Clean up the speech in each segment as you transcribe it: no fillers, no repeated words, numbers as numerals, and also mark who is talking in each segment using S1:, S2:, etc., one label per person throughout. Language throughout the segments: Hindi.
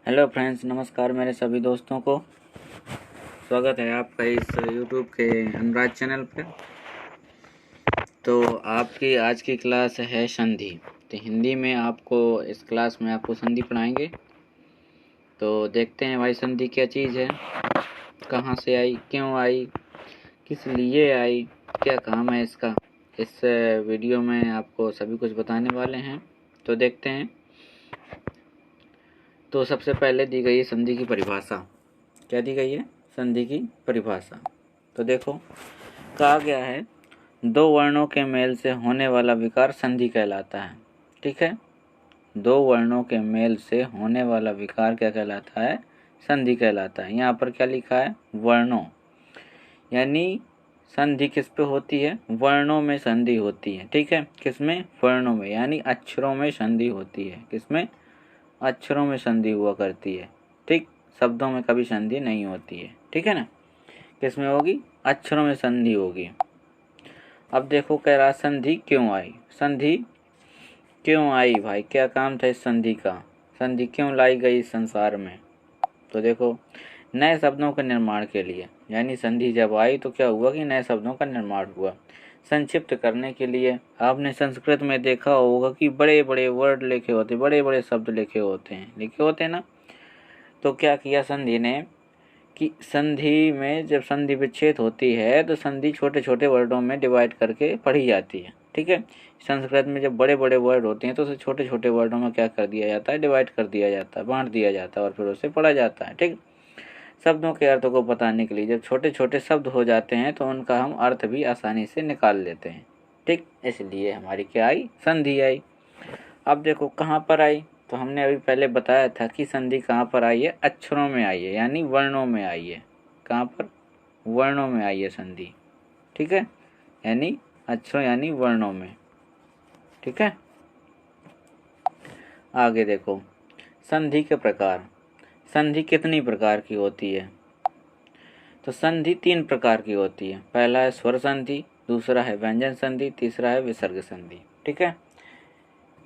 S1: हेलो फ्रेंड्स, नमस्कार मेरे सभी दोस्तों को। स्वागत है आपका इस यूट्यूब के अनुराज चैनल पे। तो आपकी आज की क्लास है संधि। तो हिंदी में आपको इस क्लास में आपको संधि पढ़ाएंगे। तो देखते हैं भाई संधि क्या चीज़ है, कहाँ से आई, क्यों आई, किस लिए आई, क्या काम है इसका। इस वीडियो में आपको सभी कुछ बताने वाले हैं। तो देखते हैं। तो सबसे पहले दी गई है संधि की परिभाषा। क्या दी गई है? संधि की परिभाषा। तो देखो, कहा गया है दो वर्णों के मेल से होने वाला विकार संधि कहलाता है। ठीक है, दो वर्णों के मेल से होने वाला विकार क्या कहलाता है? संधि कहलाता है। यहाँ पर क्या लिखा है? वर्णों, यानी संधि किस पे होती है? वर्णों में संधि होती है। ठीक है, किसमें? वर्णों में, यानी अक्षरों में संधि होती है। किसमें? अक्षरों में संधि हुआ करती है। ठीक, शब्दों में कभी संधि नहीं होती है। ठीक है ना, किसमें होगी? अक्षरों में संधि होगी। अब देखो, कह रहा संधि क्यों आई। संधि क्यों आई भाई? क्या काम था इस संधि का? संधि क्यों लाई गई इस संसार में? तो देखो, नए शब्दों के निर्माण के लिए, यानी संधि जब आई तो क्या हुआ कि नए शब्दों का निर्माण हुआ। संक्षिप्त करने के लिए आपने संस्कृत में देखा होगा कि बड़े बड़े वर्ड लिखे होते, बड़े बड़े शब्द लिखे होते हैं ना। तो क्या किया संधि ने कि संधि में जब संधि विच्छेद होती है तो संधि छोटे छोटे वर्डों में डिवाइड करके पढ़ी जाती है। ठीक है, संस्कृत में जब बड़े बड़े वर्ड होते हैं तो उसे छोटे छोटे वर्डों में क्या कर दिया जाता है? डिवाइड कर दिया जाता है, बांट दिया जाता है और फिर उसे पढ़ा जाता है। ठीक, शब्दों के अर्थों को बताने के लिए जब छोटे छोटे शब्द हो जाते हैं तो उनका हम अर्थ भी आसानी से निकाल लेते हैं। ठीक, इसलिए हमारी क्या आई? संधि आई। अब देखो कहाँ पर आई। तो हमने अभी पहले बताया था कि संधि कहाँ पर आई है? अक्षरों में आई है, यानी वर्णों में आई है। कहाँ पर? वर्णों में आई है संधि। ठीक है, यानी अक्षरों यानी वर्णों में। ठीक है, आगे देखो, संधि के प्रकार। संधि कितनी प्रकार की होती है? तो संधि 3 प्रकार की होती है। पहला है स्वर संधि, दूसरा है व्यंजन संधि, तीसरा है विसर्ग संधि। ठीक है,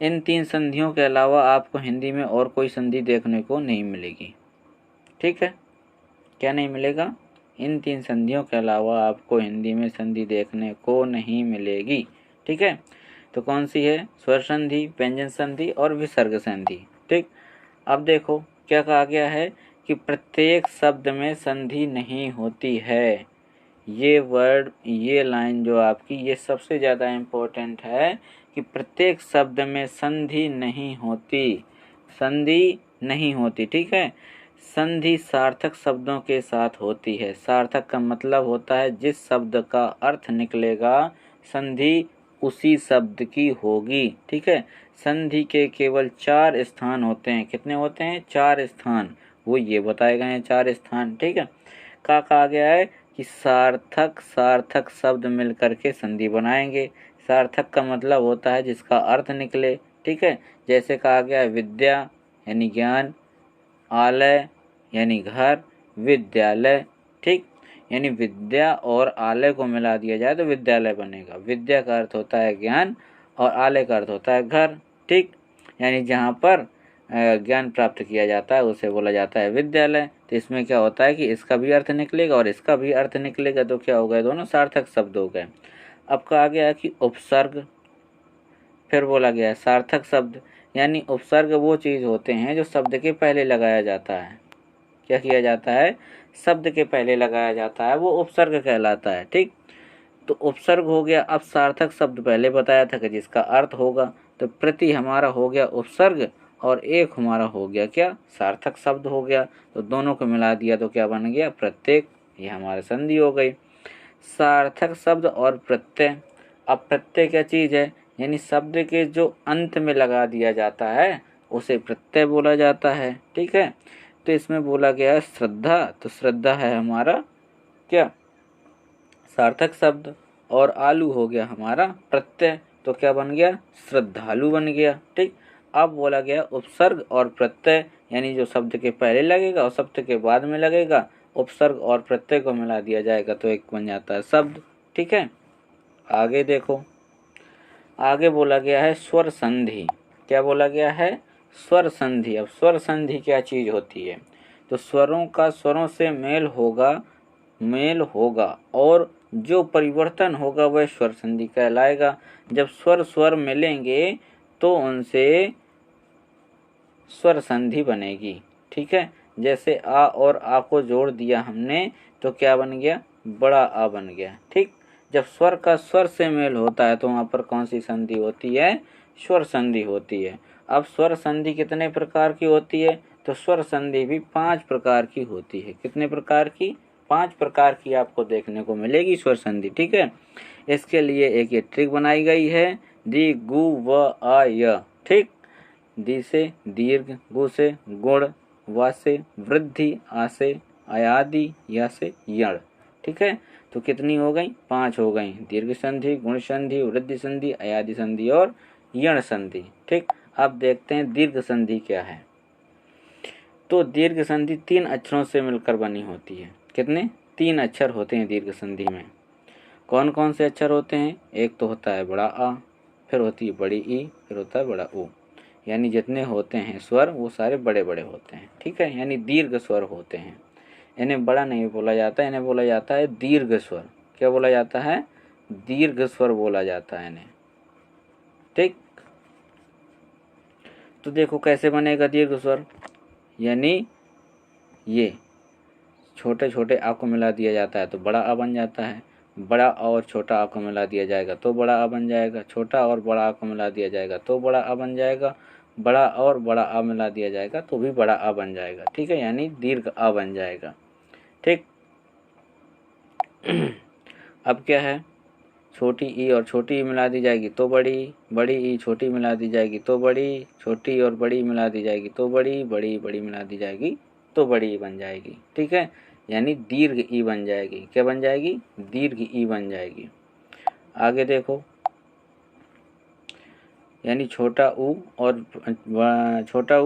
S1: इन 3 संधियों के अलावा आपको हिंदी में और कोई संधि देखने को नहीं मिलेगी। ठीक है, क्या नहीं मिलेगा? इन 3 संधियों के अलावा आपको हिंदी में संधि देखने को नहीं मिलेगी। ठीक है, तो कौन सी है? स्वर संधि, व्यंजन संधि और विसर्ग संधि। ठीक, अब देखो क्या कहा गया है कि प्रत्येक शब्द में संधि नहीं होती है। ये वर्ड, ये लाइन जो आपकी, ये सबसे ज़्यादा इम्पोर्टेंट है कि प्रत्येक शब्द में संधि नहीं होती। संधि नहीं होती। ठीक है, संधि सार्थक शब्दों के साथ होती है। सार्थक का मतलब होता है जिस शब्द का अर्थ निकलेगा संधि उसी शब्द की होगी। ठीक है, संधि के केवल 4 स्थान होते हैं। कितने होते हैं? 4 स्थान, वो ये बताए गए हैं 4 स्थान। ठीक है, कहा गया है कि सार्थक शब्द मिलकर के संधि बनाएंगे। सार्थक का मतलब होता है जिसका अर्थ निकले। ठीक है, जैसे कहा गया है विद्या यानी ज्ञान, आलय यानी घर, विद्यालय। ठीक, यानी विद्या और आलय को मिला दिया जाए तो विद्यालय बनेगा। विद्या का अर्थ होता है ज्ञान और आलय का अर्थ होता है घर। ठीक, यानी जहाँ पर ज्ञान प्राप्त किया जाता है उसे बोला जाता है विद्यालय। तो इसमें क्या होता है कि इसका भी अर्थ निकलेगा और इसका भी अर्थ निकलेगा, तो क्या हो गए? दोनों सार्थक शब्द हो गए। अब कहा गया है कि उपसर्ग, फिर बोला गया है सार्थक शब्द, यानी उपसर्ग वो चीज़ होते हैं जो शब्द के पहले लगाया जाता है। क्या किया जाता है? शब्द के पहले लगाया जाता है, वो उपसर्ग कहलाता है। ठीक, तो उपसर्ग हो गया। अब सार्थक शब्द पहले बताया था कि जिसका अर्थ होगा, तो प्रति हमारा हो गया उपसर्ग और एक हमारा हो गया क्या? सार्थक शब्द हो गया। तो दोनों को मिला दिया तो क्या बन गया? प्रत्येक। ये हमारी संधि हो गई। सार्थक शब्द और प्रत्यय। अब प्रत्यय क्या चीज़ है? यानी शब्द के जो अंत में लगा दिया जाता है उसे प्रत्यय बोला जाता है। ठीक है, तो इसमें बोला गया है श्रद्धा, तो श्रद्धा है हमारा क्या? सार्थक शब्द, और आलू हो गया हमारा प्रत्यय, तो क्या बन गया? श्रद्धालु बन गया। ठीक, अब बोला गया उपसर्ग और प्रत्यय, यानी जो शब्द के पहले लगेगा और शब्द के बाद में लगेगा, उपसर्ग और प्रत्यय को मिला दिया जाएगा तो एक बन जाता है शब्द। ठीक है, आगे देखो, आगे बोला गया है स्वर संधि। क्या बोला गया है? स्वर संधि। अब स्वर संधि क्या चीज होती है? तो स्वरों का स्वरों से मेल होगा और जो परिवर्तन होगा वह स्वर संधि कहलाएगा। जब स्वर स्वर मिलेंगे तो उनसे स्वर संधि बनेगी। ठीक है, जैसे आ और आ को जोड़ दिया हमने तो क्या बन गया? बड़ा आ बन गया। ठीक, जब स्वर का स्वर से मेल होता है तो वहाँ पर कौन सी संधि होती है? स्वर संधि होती है। अब स्वर संधि कितने प्रकार की होती है? तो स्वर संधि भी 5 प्रकार की होती है। कितने प्रकार की? 5 प्रकार की आपको देखने को मिलेगी स्वर संधि। ठीक है, इसके लिए एक ये ट्रिक बनाई गई है, दी गु व आ य। ठीक, दी से दीर्घ, गु से गुण, वा से वृद्धि, आ से अयादि, या से यण। ठीक है, तो कितनी हो गई? 5 हो गई। दीर्घ संधि, गुण संधि, वृद्धि संधि, अयादि संधि और यण संधि। ठीक, अब देखते हैं दीर्घ संधि क्या है। तो दीर्घ संधि 3 अक्षरों से मिलकर बनी होती है। कितने? 3 अक्षर होते हैं दीर्घ संधि में। कौन कौन से अक्षर होते हैं? एक तो होता है बड़ा आ, फिर होती है बड़ी ई, फिर होता है बड़ा ऊ। यानी जितने होते हैं स्वर वो सारे बड़े बड़े होते हैं। ठीक है, यानी दीर्घ स्वर होते हैं। इन्हें बड़ा नहीं बोला जाता, इन्हें बोला जाता है दीर्घ स्वर। क्या बोला जाता है? दीर्घ स्वर बोला जाता है इन्हें। ठीक, तो देखो कैसे बनेगा दीर्घ स्वर। यानी ये छोटे छोटे आ को मिला दिया जाता है तो बड़ा आ बन जाता है। बड़ा आ और छोटा आ को मिला दिया जाएगा तो बड़ा आ बन जाएगा। छोटा और बड़ा आ को मिला दिया जाएगा तो बड़ा आ बन जाएगा। बड़ा और बड़ा आ मिला दिया जाएगा तो भी बड़ा आ बन जाएगा। ठीक है, यानी दीर्घ आ बन जाएगा। ठीक, अब क्या है? छोटी ई और छोटी ई मिला दी जाएगी तो बड़ी, बड़ी ई छोटी मिला दी जाएगी तो बड़ी, छोटी और बड़ी मिला दी जाएगी तो बड़ी, बड़ी बड़ी मिला दी जाएगी तो बड़ी बन जाएगी। ठीक है, यानी दीर्घ ई बन जाएगी। क्या बन जाएगी? दीर्घ ई बन जाएगी। आगे देखो, यानी छोटा ऊ और छोटा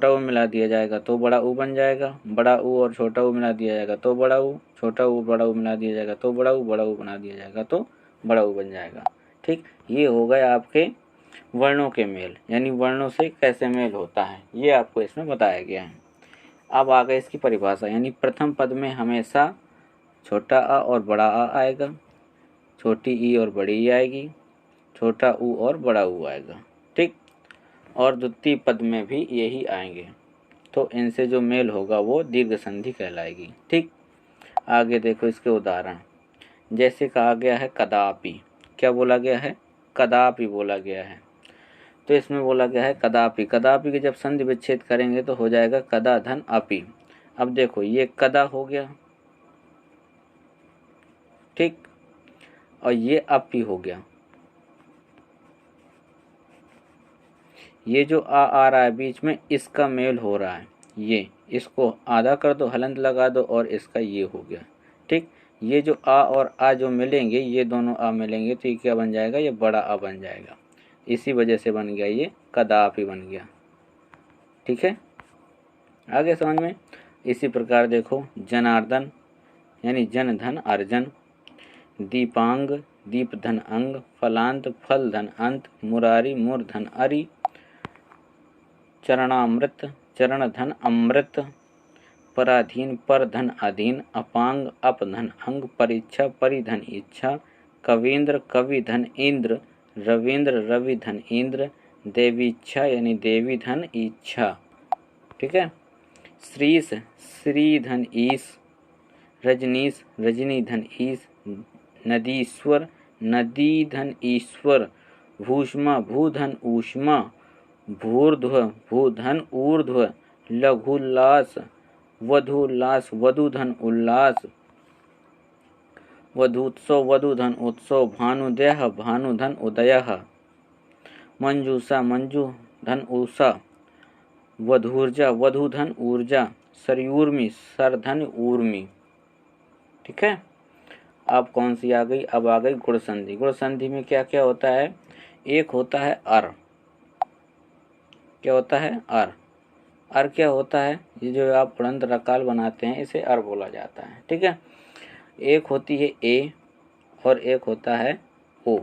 S1: ऊ मिला दिया जाएगा तो बड़ा ऊ बन जाएगा। बड़ा ऊ और छोटा ऊ मिला दिया जाएगा तो बड़ा ऊ। छोटा ऊ बड़ा ऊ मिला दिया जाएगा तो बड़ा ऊ बना दिया जाएगा तो बड़ा ऊ बन जाएगा। ठीक, ये हो गए आपके वर्णों के मेल, यानी वर्णों से कैसे मेल होता है ये आपको इसमें बताया गया है। अब आ गए इसकी परिभाषा, यानी प्रथम पद में हमेशा छोटा आ और बड़ा आ आएगा, छोटी ई और बड़ी ई आएगी, छोटा ऊ और बड़ा ऊ आएगा। ठीक, और द्वितीय पद में भी यही आएंगे। तो इनसे जो मेल होगा वो दीर्घ संधि कहलाएगी। ठीक, आगे देखो इसके उदाहरण। जैसे कहा गया है कदापि। क्या बोला गया है? कदापि बोला गया है। तो इसमें बोला गया है कदापि। कदापि के जब संधि विच्छेद करेंगे तो हो जाएगा कदा धन अपि। अब देखो ये कदा हो गया, ठीक, और ये अपि हो गया। ये जो आ रहा है बीच में, इसका मेल हो रहा है। ये इसको आधा कर दो, हलंत लगा दो और इसका ये हो गया। ठीक, ये जो आ और आ जो मिलेंगे, ये दोनों आ मिलेंगे तो ये क्या बन जाएगा? ये बड़ा आ बन जाएगा। इसी वजह से बन गया ये कदापि बन गया। ठीक है, आगे समझ में। इसी प्रकार देखो जनार्दन, यानी जन धन अर्जन, दीपांग दीप धन अंग, फलांत फल धन अंत, मुरारी मूर्धन अरि, चरणामृत चरण धन अमृत, पराधीन पर धन अधीन, अपांग अप धन अंग, परीक्षा परिधन इच्छा, कवींद्र कवि धन इंद्र, रविंद्र रवि धन इंद्र, देवीच्छा यानी देवी धन इच्छा। ठीक है, श्रीस श्री धन ईश, रजनीश रजनी धन ईश, नदीश्वर नदी धन ईश्वर, भूष्मा भूधन ऊष्मा, भूर्ध्व भूधन ऊर्ध्व, लघुल्लास वधुल्लास वधुधन उल्लास, वधूत्सव वधुधन उत्सव, भानुदेह भानुधन उदयः, मंजूषा मंजुधन उषा, वधूर्जा वधुधन ऊर्जा, सरयूर्मी सरधन ऊर्मी। ठीक है, अब कौन सी आ गई? अब आ गई गुण संधि। गुण संधि में क्या क्या होता है? एक होता है अर। क्या होता है? अर। अर क्या होता है? ये जो आप उड़ंत रकाल बनाते हैं इसे अर बोला जाता है। ठीक है, एक होती है ए और एक होता है ओ।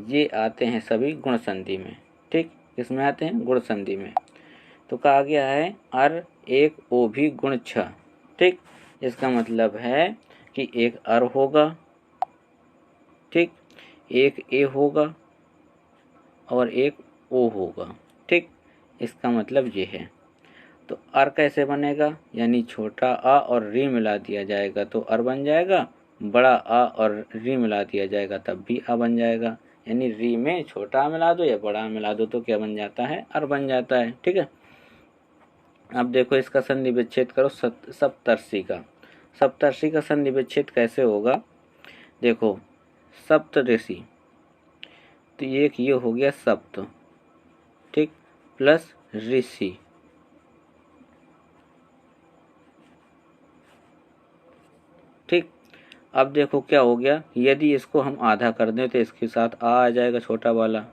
S1: ये आते हैं सभी गुण संधि में। ठीक, किसमें आते हैं? गुण संधि में। तो कहा गया है अर एक ओ भी गुण छ। ठीक, इसका मतलब है कि एक अर होगा, ठीक, एक ए होगा और एक ओ होगा। ठीक, इसका मतलब ये है। तो अर कैसे बनेगा, यानी छोटा आ और री मिला दिया जाएगा तो अर बन जाएगा, बड़ा आ और री मिला दिया जाएगा तब भी आ बन जाएगा। यानी री में छोटा आ मिला दो या बड़ा आ मिला दो तो क्या बन जाता है, अर बन जाता है। ठीक है, अब देखो इसका संधि विच्छेद करो सप्तर्षि का। सप्तर्षि का संधि विच्छेद कैसे होगा, देखो सप्त ऋषि, तो एक ये हो गया सप्त, ठीक, प्लस ऋषि, ठीक। अब देखो क्या हो गया, यदि इसको हम आधा कर दें तो इसके साथ आ जाएगा छोटा वाला,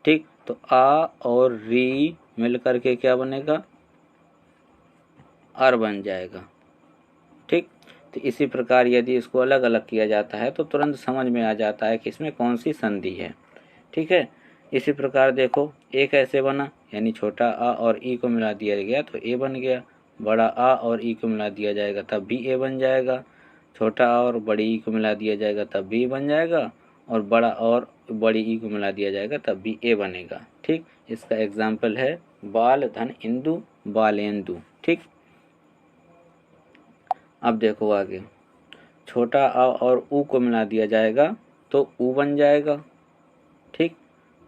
S1: ठीक। तो आ और री मिल करके क्या बनेगा, अर बन जाएगा, ठीक। तो इसी प्रकार यदि इसको अलग अलग किया जाता है तो तुरंत समझ में आ जाता है कि इसमें कौन सी संधि है। ठीक है, इसी प्रकार देखो ए कैसे बना, यानी छोटा आ और ई को मिला दिया गया तो ए बन गया, बड़ा आ और ई को मिला दिया जाएगा तब भी ए बन जाएगा, छोटा आ और बड़ी ई को मिला दिया जाएगा तब भी बन जाएगा, और बड़ा और बड़ी ई को मिला दिया जाएगा तब भी ए बनेगा। ठीक, इसका एग्जाम्पल है बाल धन इंदु बालेंदु। ठीक, अब देखो आगे, छोटा आ और ऊ को मिला दिया जाएगा तो ऊ बन जाएगा, ठीक।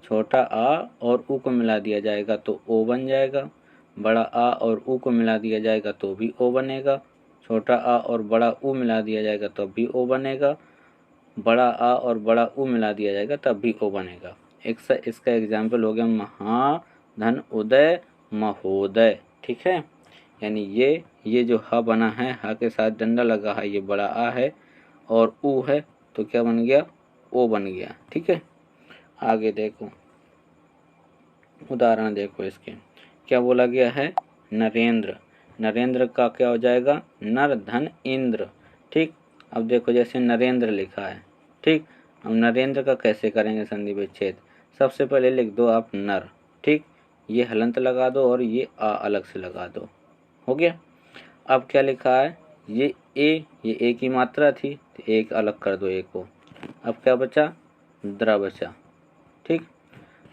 S1: छोटा आ और ऊ को मिला दिया जाएगा तो ओ बन जाएगा, बड़ा आ और ऊ को मिला दिया जाएगा तो भी ओ बनेगा, छोटा आ और बड़ा ऊ मिला दिया जाएगा तब भी ओ बनेगा, बड़ा आ और बड़ा ऊ मिला दिया जाएगा तब भी ओ बनेगा। इसका एग्जाम्पल हो गया महा धन उदय महोदय। ठीक है, यानी ये जो ह बना है, ह के साथ डंडा लगा है, ये बड़ा आ है और ऊ है तो क्या बन गया, ओ बन गया। ठीक है, आगे देखो उदाहरण देखो इसके, क्या बोला गया है, नरेंद्र। नरेंद्र का क्या हो जाएगा, नर धन इंद्र। ठीक, अब देखो जैसे नरेंद्र लिखा है, ठीक। अब नरेंद्र का कैसे करेंगे संधि विच्छेद, सबसे पहले लिख दो आप नर, ठीक, ये हलंत लगा दो और ये आ अलग से लगा दो, हो गया। अब क्या लिखा है, ये ए की मात्रा थी तो एक अलग कर दो ए को, अब क्या बचा, द्र बचा। ठीक,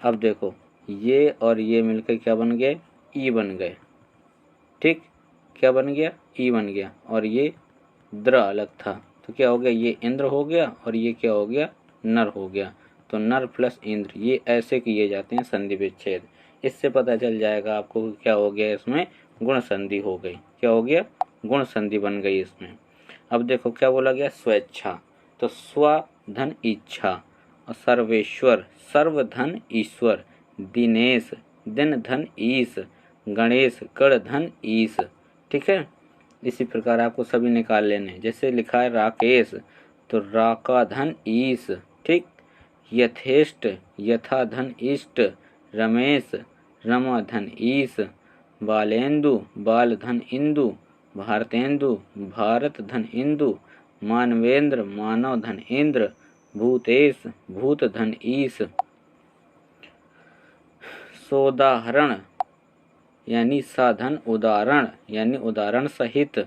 S1: अब देखो ये और ये मिलकर क्या बन गए, ई बन गए। ठीक, क्या बन गया, ई बन गया, और ये द्र अलग था तो क्या हो गया, ये इंद्र हो गया और ये क्या हो गया, नर हो गया। तो नर प्लस इंद्र, ये ऐसे किए जाते हैं संधि विच्छेद। इससे पता चल जाएगा आपको क्या हो गया, इसमें गुण संधि हो गई। क्या हो गया, गुण संधि बन गई इसमें। अब देखो क्या बोला गया, स्वेच्छा, तो स्व धन इच्छा, और सर्वेश्वर सर्व धन ईश्वर, दिनेश दिन धन ईश, गणेश गण धन ईश। ठीक है, इसी प्रकार आपको सभी निकाल लेने। जैसे लिखा है राकेश, तो रा का धन ईश, ठीक। यथेष्ट यथा धन इष्ट, रमेश रमा धन ईश, बालेंदु बाल धन इंदु, भारतेंदु भारत धन इंदु, मानवेंद्र मानव धन इंद्र, भूतेश भूत धन ईश। सोदाहरण यानी साधन उदाहरण, यानी उदाहरण सहित,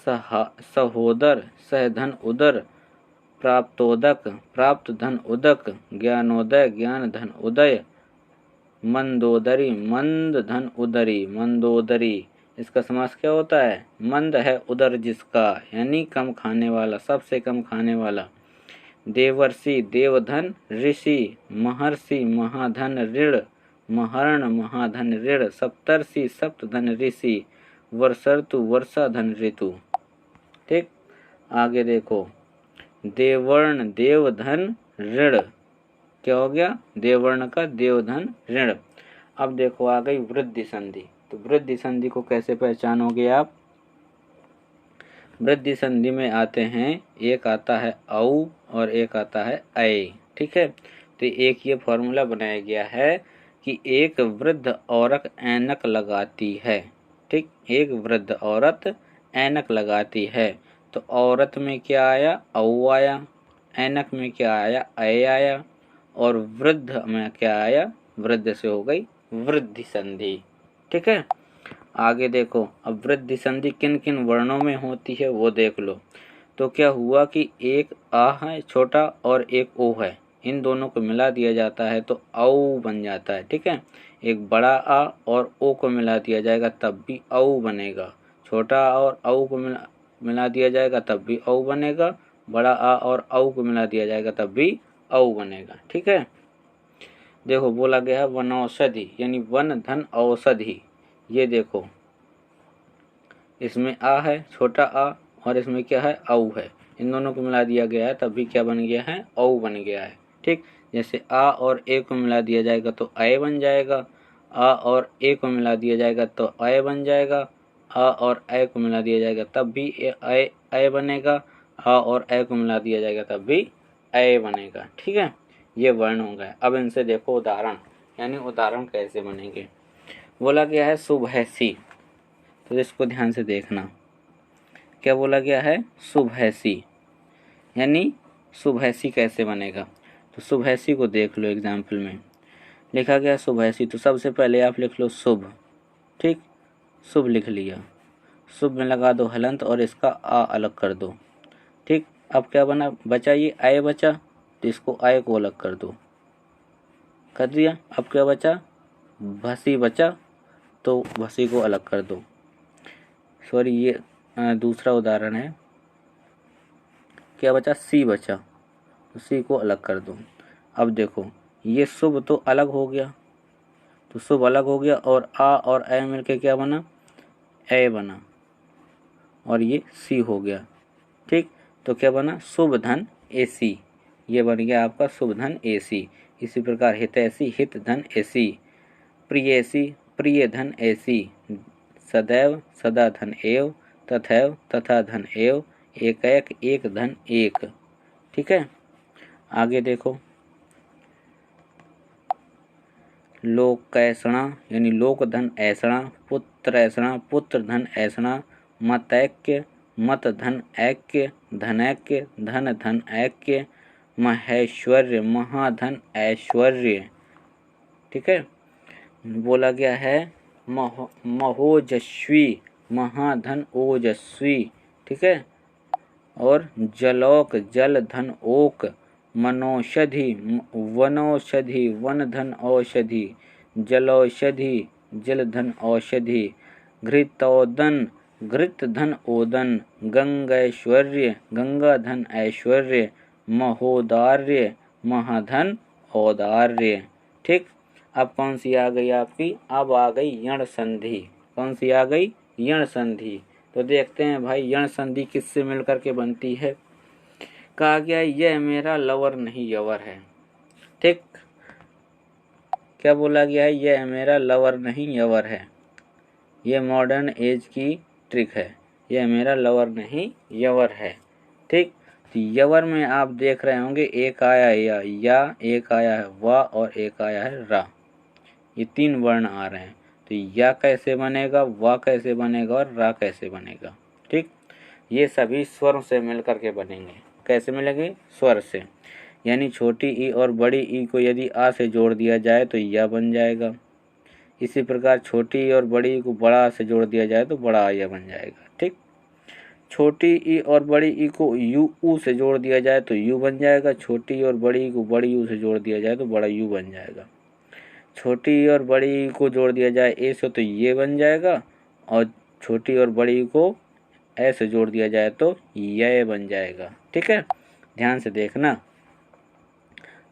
S1: सहोदर सहधन उदर, प्राप्तोदक प्राप्त धन उदक, ज्ञानोदय ज्ञान धन उदय, मंदोदरी मंद धन उदरी मंदोदरी। इसका समास क्या होता है, मंद है उदर जिसका, यानी कम खाने वाला, सबसे कम खाने वाला। देवर्षि देवधन ऋषि, महर्षि महाधन ऋण, महर्ण महाधन ऋण, सप्तर्षि सप्तधन ऋषि, वर्षर्तु वर्षा धन ऋतु। ठीक, आगे देखो देववर्ण देवधन ऋण, क्या हो गया, देववर्ण का देवधन ऋण। अब देखो आ गई वृद्धि संधि, तो वृद्धि संधि को कैसे पहचानोगे आप, वृद्धि संधि में आते हैं, एक आता है औ और एक आता है ऐ। ठीक है, तो एक ये फॉर्मूला बनाया गया है कि एक वृद्ध औरत ऐनक लगाती है। ठीक, एक वृद्ध औरत ऐनक लगाती है, तो औरत में क्या आया, औ आया, ऐनक में क्या आया, ऐ आया, और वृद्ध में क्या आया, वृद्ध से हो गई वृद्धि संधि। ठीक है। आगे देखो, अब वृद्धि संधि किन किन वर्णों में होती है वो देख लो। तो क्या हुआ कि एक आ है छोटा और एक ओ है, इन दोनों को मिला दिया जाता है तो औ बन जाता है। ठीक है, एक बड़ा आ और ओ को मिला दिया जाएगा तब भी औ बनेगा, छोटा आ और औ को मिला दिया जाएगा तब भी औ बनेगा, बड़ा आ और औ को मिला दिया जाएगा तब भी औ बनेगा। ठीक है, देखो बोला गया है वनौषधि यानी वन धन औषधि। ये देखो, इसमें आ है छोटा आ और इसमें क्या है औ है, इन दोनों को मिला दिया गया है तब भी क्या बन गया है, औ बन गया है। ठीक, जैसे आ और ए को मिला दिया जाएगा तो अय बन जाएगा, आ और ए को मिला दिया जाएगा तो अय बन जाएगा, आ और अय को मिला दिया जाएगा तब भी अय अय बनेगा, आ और अय को मिला दिया जाएगा तब भी अय बनेगा। ठीक है, ये वर्ण हो गए। अब इनसे देखो उदाहरण, यानी उदाहरण कैसे बनेंगे। बोला गया है शुभैसी, तो इसको ध्यान से देखना। क्या बोला गया है, शुभैसी, यानी शुभैसी कैसे बनेगा। तो शुभैसी को देख लो, एग्जाम्पल में लिखा गया शुभैसी, तो सबसे पहले आप लिख लो शुभ। ठीक, शुभ लिख लिया, शुभ में लगा दो हलंत और इसका आ अलग कर दो। ठीक, अब क्या बना, बचा ये आय बचा, तो इसको आय को अलग कर दो, कर दिया। अब क्या बचा, भसी बचा, तो भसी को अलग कर दो। सॉरी, ये दूसरा उदाहरण है। क्या बचा, सी बचा, तो सी को अलग कर दो। अब देखो, ये शुभ तो अलग हो गया, तो शुभ अलग हो गया और आ और ए मिलके क्या बना, ए बना, और ये सी हो गया। ठीक, तो क्या बना, शुभ धन एसी, ये बन गया आपका शुभ धन एसी। इसी प्रकार हितैषी हित धन एसी, प्रियेसी प्रिय धन एसी, सदैव सदा धन एव, तथैव तथा धन एव, एक एक धन एक। ठीक है, आगे देखो, लोकैषणा यानी लोक धन ऐसणा, पुत्र ऐसणा पुत्र धन ऐसणा, मतैक्य मत धन ऐक्य, धनैक्य धन धन ऐक्य, महेश्वर्य महाधन ऐश्वर्य। ठीक है, बोला गया है महोजस्वी महाधन ओजस्वी। ठीक है, और जलौक जल धन ओक, मनौषधि वनौषधि वन धन औषधि, जलौषधि जल धन औषधि, घृतौदन घृत धन ओदन, गंगैश्वर्य गंगा धन ऐश्वर्य, महोदार्य महाधन औदार्य। ठीक, अब कौन सी आ गई आपकी, अब आ गई यण संधि। कौन सी आ गई, यण संधि। तो देखते हैं भाई यण संधि किससे मिलकर के बनती है। कहा गया यह मेरा लवर नहीं यवर है। ठीक, क्या बोला गया है, यह मेरा लवर नहीं यवर है। ये मॉडर्न एज की ट्रिक है, यह मेरा लवर नहीं यवर है। ठीक, तो यवर में आप देख रहे होंगे एक आया या एक आया है वा और एक आया है रा, ये तीन वर्ण आ रहे हैं। तो या कैसे बनेगा, वा कैसे बनेगा और रा कैसे बनेगा। ठीक, ये सभी स्वर से मिलकर के बनेंगे। कैसे मिलेंगे, स्वर से, यानी छोटी ई और बड़ी ई को यदि आ से जोड़ दिया जाए तो या बन जाएगा। इसी प्रकार छोटी ई और बड़ी ई को बड़ा से जोड़ दिया जाए तो बड़ा या बन जाएगा। ठीक, छोटी ई और बड़ी ई को यू ऊ से जोड़ दिया जाए तो यू बन जाएगा। छोटी ई और बड़ी ई को बड़ी यू से जोड़ दिया जाए तो बड़ा यू बन जाएगा। छोटी ई और बड़ी ई को जोड़ दिया जाए ए से तो ये बन जाएगा, और छोटी और बड़ी ई को ए से जोड़ दिया जाए तो ये बन जाएगा। ठीक है, ध्यान से देखना।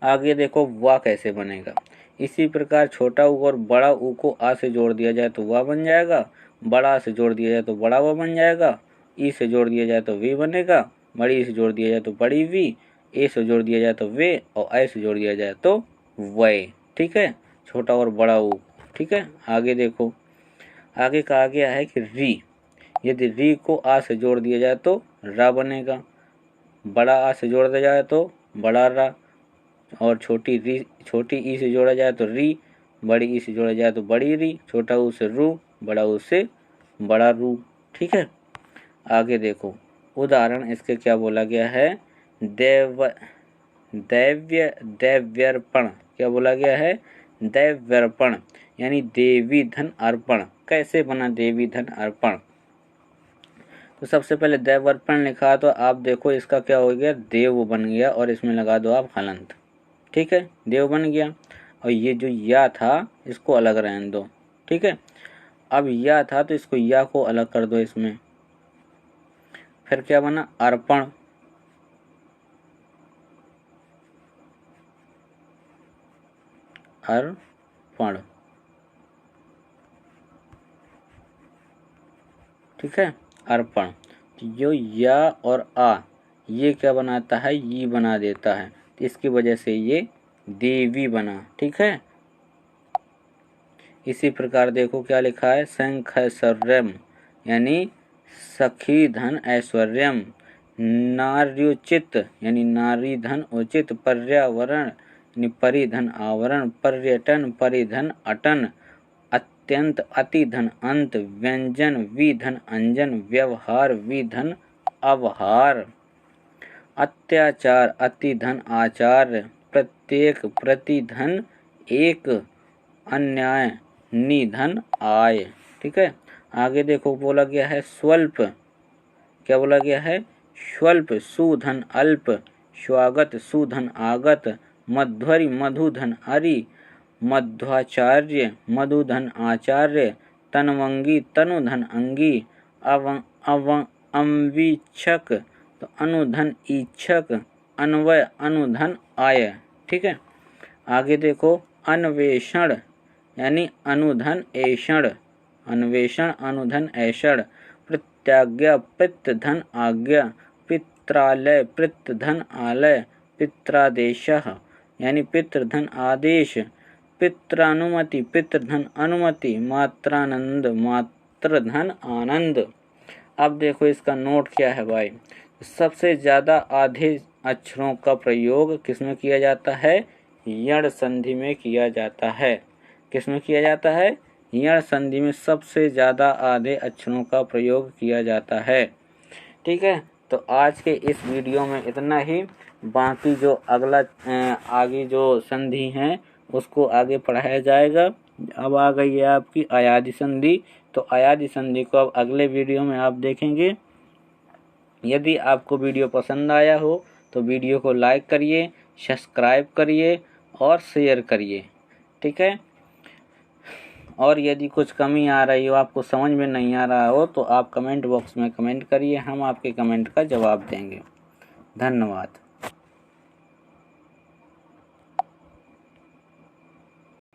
S1: आगे देखो वा कैसे बनेगा। इसी प्रकार छोटा ऊ और बड़ा ऊ को आ से जोड़ दिया जाए तो वा बन जाएगा, बड़ा से जोड़ दिया जाए तो बड़ा वा बन जाएगा, ई से जोड़ दिया जाए तो वी बनेगा, बड़ी से जोड़ दिया जाए तो बड़ी वी, ए से जोड़ दिया जाए तो वे, और आई से जोड़ दिया जाए तो वै। ठीक है, छोटा और बड़ा ऊ। ठीक है, आगे देखो, आगे कहा गया है कि री, यदि री को आ से जोड़ दिया जाए तो रा बनेगा, बड़ा आ से जोड़ दिया जाए तो बड़ा रा, और छोटी ई से जोड़ा जाए तो री, बड़ी ई से जोड़ा जाए तो बड़ी री, छोटा ऊ से रू, बड़ा ऊ से बड़ा रू। ठीक है, आगे देखो उदाहरण इसके क्या बोला गया है, दैव्य दैव्यर्पण। क्या बोला गया है, दैव्यर्पण यानी देवी धन अर्पण। कैसे बना देवी धन अर्पण? तो सबसे पहले दैवर्पण लिखा तो आप देखो इसका क्या हो गया, देव बन गया और इसमें लगा दो आप हलंत। ठीक है, देव बन गया। और ये जो या था इसको अलग रहने दो। ठीक है, अब या था तो इसको या को अलग कर दो इसमें। फिर क्या बना, अर्पण। अर्पण। ठीक है, अर्पण। जो या और आ ये क्या बनाता है, ये बना देता है, तो इसकी वजह से ये देवी बना। ठीक है, इसी प्रकार देखो क्या लिखा है, शंखैश्वर्यम यानी सखी धन ऐश्वर्यम, नार्योचित यानी नारी धन उचित, पर्यावरण यानी परिधन आवरण, पर्यटन परिधन अटन, अत्यंत अतिधन अंत, व्यंजन विधन अंजन, व्यवहार विधन अवहार, अत्याचार अतिधन आचार्य, प्रत्येक प्रतिधन एक, अन्याय निधन आय। ठीक है, आगे देखो बोला गया है स्वल्प। क्या बोला गया है, स्वल्प सुधन अल्प, स्वागत सुधन आगत, मध्वरी मधुधन अरि, मध्वाचार्य मधुधन आचार्य, तनवंगी तनुधन अंगी, अम्वीक्षक तो अनुधन इच्छक, अन्वय अनुधन आय। ठीक है, आगे देखो अन्वेषण यानी अनुधन ऐषण, अन्वेषण अनुधन ऐषण, प्रत्याज्ञा पितृधन आज्ञा, पित्रालय पितृधन आलय, पित्रादेशः यानी पितृधन आदेश, पित्रानुमति पितृधन अनुमति, मात्रानंद मातृधन आनंद। अब देखो इसका नोट क्या है भाई, सबसे ज़्यादा आधे अक्षरों का प्रयोग किसमें किया जाता है, यण संधि में किया जाता है। किसमें किया जाता है, यण संधि में सबसे ज़्यादा आधे अक्षरों का प्रयोग किया जाता है। ठीक है, तो आज के इस वीडियो में इतना ही। बाकी जो अगला आगे जो संधि हैं उसको आगे पढ़ाया जाएगा। अब आ गई है आपकी अयादि संधि, तो अयादि संधि को अब अगले वीडियो में आप देखेंगे। यदि आपको वीडियो पसंद आया हो तो वीडियो को लाइक करिए, सब्सक्राइब करिए और शेयर करिए। ठीक है, और यदि कुछ कमी आ रही हो, आपको समझ में नहीं आ रहा हो, तो आप कमेंट बॉक्स में कमेंट करिए, हम आपके कमेंट का जवाब देंगे। धन्यवाद।